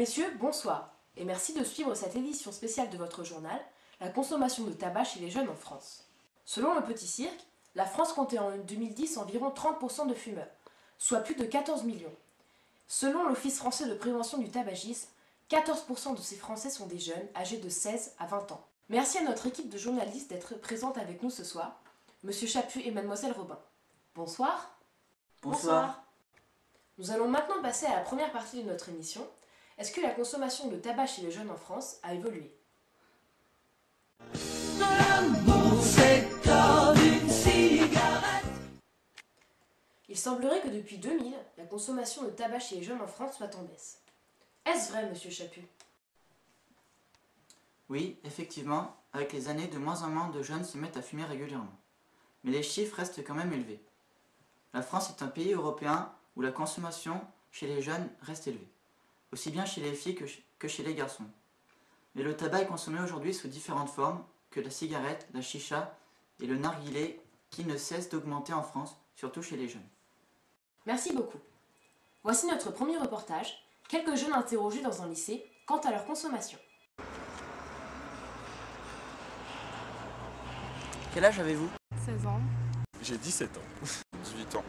messieurs, bonsoir, et merci de suivre cette édition spéciale de votre journal, la consommation de tabac chez les jeunes en France. Selon le Petit Cirque, la France comptait en 2010 environ 30% de fumeurs, soit plus de 14 millions. Selon l'Office français de prévention du tabagisme, 14% de ces Français sont des jeunes âgés de 16 à 20 ans. Merci à notre équipe de journalistes d'être présente avec nous ce soir, Monsieur Chaput et Mademoiselle Robin. Bonsoir. Bonsoir. Nous allons maintenant passer à la première partie de notre émission. Est-ce que la consommation de tabac chez les jeunes en France a évolué? L'amour, c'est comme une cigarette. Il semblerait que depuis 2000, la consommation de tabac chez les jeunes en France soit en baisse. Est-ce vrai, Monsieur Chaput? Oui, effectivement, avec les années, de moins en moins de jeunes se mettent à fumer régulièrement. Mais les chiffres restent quand même élevés. La France est un pays européen où la consommation chez les jeunes reste élevée, aussi bien chez les filles que chez les garçons. Mais le tabac est consommé aujourd'hui sous différentes formes que la cigarette, la chicha et le narguilé qui ne cessent d'augmenter en France, surtout chez les jeunes. Merci beaucoup. Voici notre premier reportage, quelques jeunes interrogés dans un lycée quant à leur consommation. Quel âge avez-vous? 16 ans. J'ai 17 ans. 18 ans.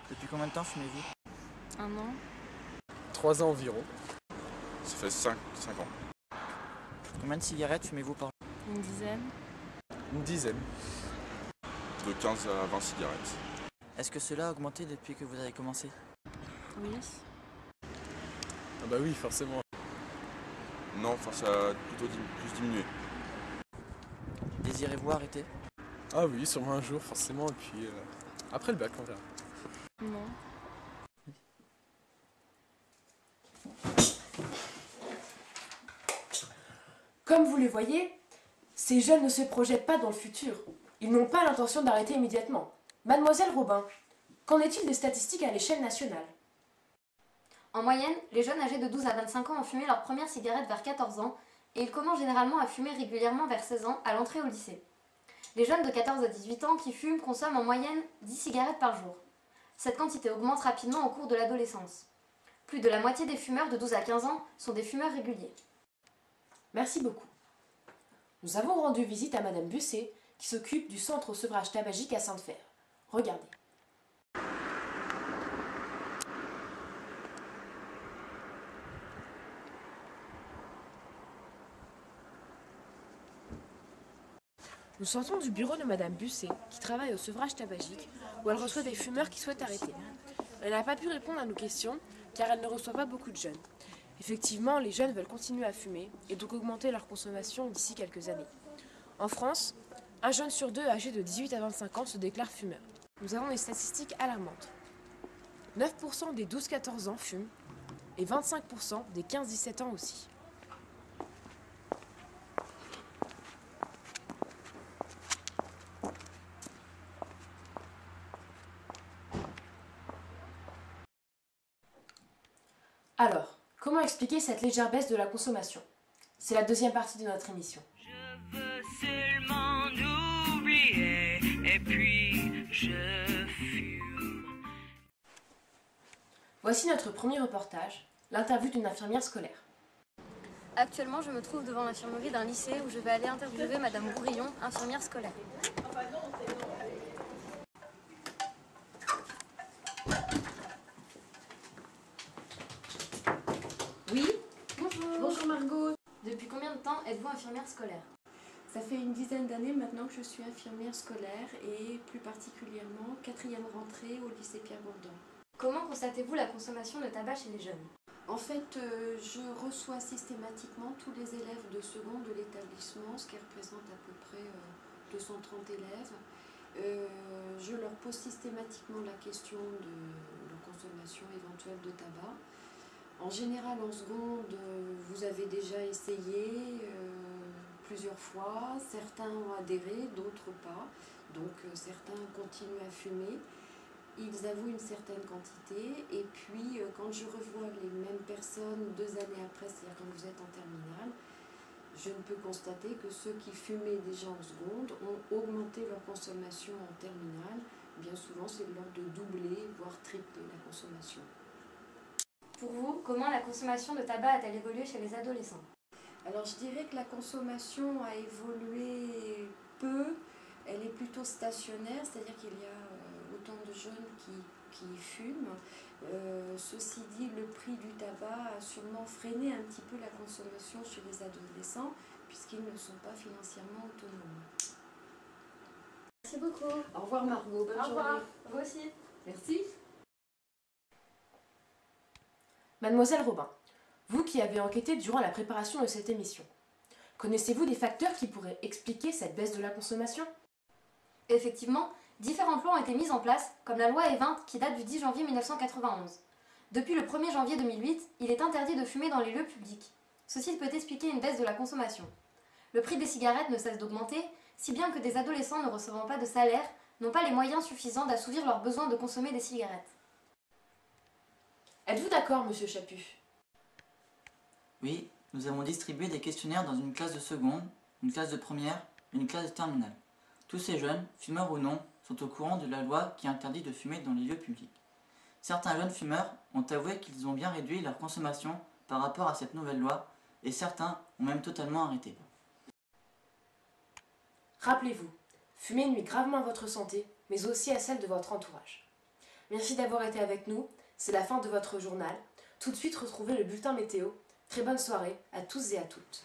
Depuis combien de temps fumez-vous? 1 an. 3 ans environ. Ça fait 5 ans. Combien de cigarettes fumez-vous par jour? Une dizaine. Une dizaine. De 15 à 20 cigarettes. Est-ce que cela a augmenté depuis que vous avez commencé? Oui. Ah bah oui, forcément. Non, enfin ça a plutôt plus diminué. Désirez-vous arrêter? Ah oui, sûrement un jour, forcément, et puis après le bac, on verra. Non. Comme vous le voyez, ces jeunes ne se projettent pas dans le futur. Ils n'ont pas l'intention d'arrêter immédiatement. Mademoiselle Robin, qu'en est-il des statistiques à l'échelle nationale? En moyenne, les jeunes âgés de 12 à 25 ans ont fumé leur première cigarette vers 14 ans et ils commencent généralement à fumer régulièrement vers 16 ans à l'entrée au lycée. Les jeunes de 14 à 18 ans qui fument consomment en moyenne 10 cigarettes par jour. Cette quantité augmente rapidement au cours de l'adolescence. Plus de la moitié des fumeurs de 12 à 15 ans sont des fumeurs réguliers. Merci beaucoup. Nous avons rendu visite à Madame Busset, qui s'occupe du centre sevrage tabagique à Sainte-Fère. Regardez. Nous sortons du bureau de Madame Busset, qui travaille au sevrage tabagique, où elle reçoit des fumeurs qui souhaitent arrêter. Elle n'a pas pu répondre à nos questions, car elle ne reçoit pas beaucoup de jeunes. Effectivement, les jeunes veulent continuer à fumer, et donc augmenter leur consommation d'ici quelques années. En France, un jeune sur deux âgé de 18 à 25 ans se déclare fumeur. Nous avons des statistiques alarmantes. 9% des 12-14 ans fument, et 25% des 15-17 ans aussi. Alors, comment expliquer cette légère baisse de la consommation? C'est la deuxième partie de notre émission. Je veux seulement oublier et puis je fume. Voici notre premier reportage, l'interview d'une infirmière scolaire. Actuellement, je me trouve devant l'infirmerie d'un lycée où je vais aller interviewer Madame Bourillon, infirmière scolaire. Oui, Bonjour Margot. Depuis combien de temps êtes-vous infirmière scolaire? ça fait une dizaine d'années maintenant que je suis infirmière scolaire et plus particulièrement 4e rentrée au lycée Pierre-Bourdon. Comment constatez-vous la consommation de tabac chez les jeunes? En fait, je reçois systématiquement tous les élèves de seconde de l'établissement, ce qui représente à peu près 230 élèves. Je leur pose systématiquement la question de leur consommation éventuelle de tabac. En général, en seconde, vous avez déjà essayé plusieurs fois. Certains ont adhéré, d'autres pas. Donc certains continuent à fumer. Ils avouent une certaine quantité. Et puis, quand je revois les mêmes personnes 2 années après, c'est-à-dire quand vous êtes en terminale, je ne peux constater que ceux qui fumaient déjà en seconde ont augmenté leur consommation en terminale. Bien souvent, c'est de l'ordre de doubler, voire tripler la consommation. pour vous, comment la consommation de tabac a-t-elle évolué chez les adolescents? Alors je dirais que la consommation a évolué peu, elle est plutôt stationnaire, c'est-à-dire qu'il y a autant de jeunes qui fument. Ceci dit, le prix du tabac a sûrement freiné un petit peu la consommation chez les adolescents, puisqu'ils ne sont pas financièrement autonomes. Merci beaucoup. Au revoir Margot, bonne Au revoir. journée. Vous aussi. Merci. Mademoiselle Robin, vous qui avez enquêté durant la préparation de cette émission, connaissez-vous des facteurs qui pourraient expliquer cette baisse de la consommation? Effectivement, différents plans ont été mis en place, comme la loi E20 qui date du 10 janvier 1991. Depuis le 1er janvier 2008, il est interdit de fumer dans les lieux publics. Ceci peut expliquer une baisse de la consommation. Le prix des cigarettes ne cesse d'augmenter, si bien que des adolescents ne recevant pas de salaire n'ont pas les moyens suffisants d'assouvir leurs besoins de consommer des cigarettes. Êtes-vous d'accord, monsieur Chaput? Oui, nous avons distribué des questionnaires dans une classe de seconde, une classe de première et une classe de terminale. Tous ces jeunes, fumeurs ou non, sont au courant de la loi qui interdit de fumer dans les lieux publics. Certains jeunes fumeurs ont avoué qu'ils ont bien réduit leur consommation par rapport à cette nouvelle loi et certains ont même totalement arrêté. Rappelez-vous, fumer nuit gravement à votre santé, mais aussi à celle de votre entourage. Merci d'avoir été avec nous, c'est la fin de votre journal. Tout de suite, retrouvez le bulletin météo. Très bonne soirée à tous et à toutes.